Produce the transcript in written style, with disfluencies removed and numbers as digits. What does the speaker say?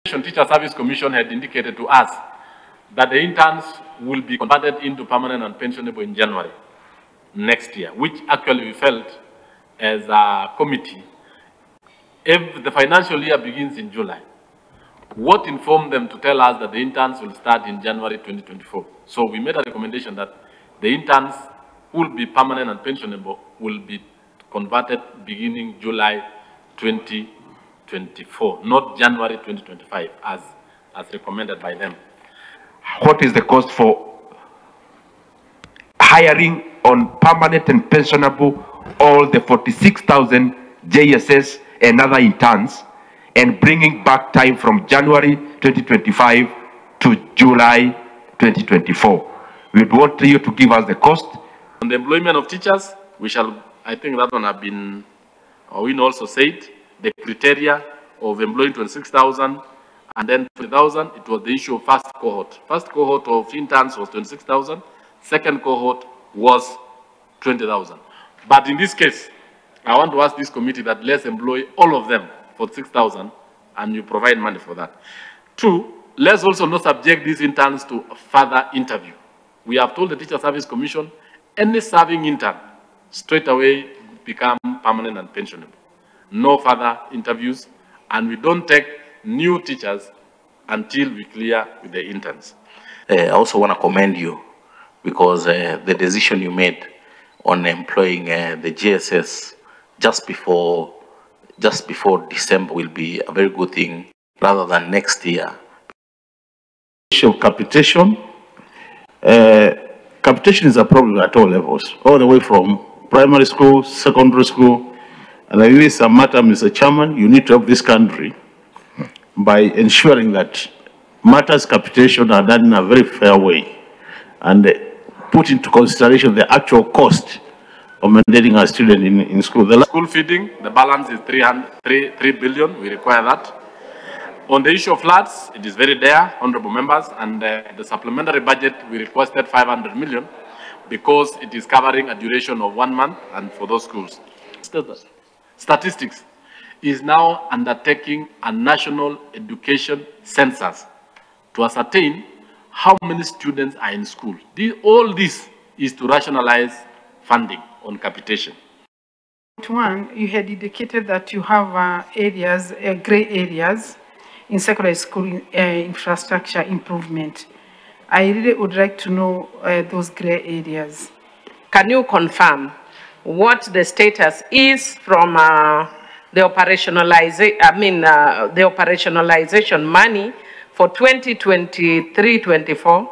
Teacher Service Commission had indicated to us that the interns will be converted into permanent and pensionable in January next year, which actually we felt as a committee, if the financial year begins in July, what informed them to tell us that the interns will start in January 2024? So we made a recommendation that the interns who will be permanent and pensionable will be converted beginning July 2024, not January 2025, as recommended by them. What is the cost for hiring on permanent and pensionable all the 46,000 JSS and other interns and bringing back time from January 2025 to July 2024? We would want you to give us the cost. On the employment of teachers, we shall, I think that one have been, we also said, the criteria of employing 26,000 and then 20,000, it was the issue of first cohort. First cohort of interns was 26,000, second cohort was 20,000. But in this case, I want to ask this committee that let's employ all of them for 6,000 and you provide money for that. Two, let's also not subject these interns to further interview. We have told the Teacher Service Commission, any serving intern straight away become permanent and pensionable. No further interviews, and we don't take new teachers until we clear with the interns. I also want to commend you because the decision you made on employing the GSS just before December will be a very good thing rather than next year. Issue of capitation. Capitation is a problem at all levels, all the way from primary school, secondary school, and it is a matter, Mr. Chairman, you need to help this country by ensuring that matters capitation are done in a very fair way and put into consideration the actual cost of maintaining a student in school. The school feeding, the balance is 3 billion, we require that. On the issue of floods, it is very dire, honorable members, and the supplementary budget, we requested 500 million because it is covering a duration of 1 month and for those schools. Statistics is now undertaking a national education census to ascertain how many students are in school. All this is to rationalize funding on capitation. One, you had indicated that you have areas, gray areas in secondary school infrastructure improvement. I really would like to know those gray areas. Can you confirm what the status is from the operationalization money for 2023-24?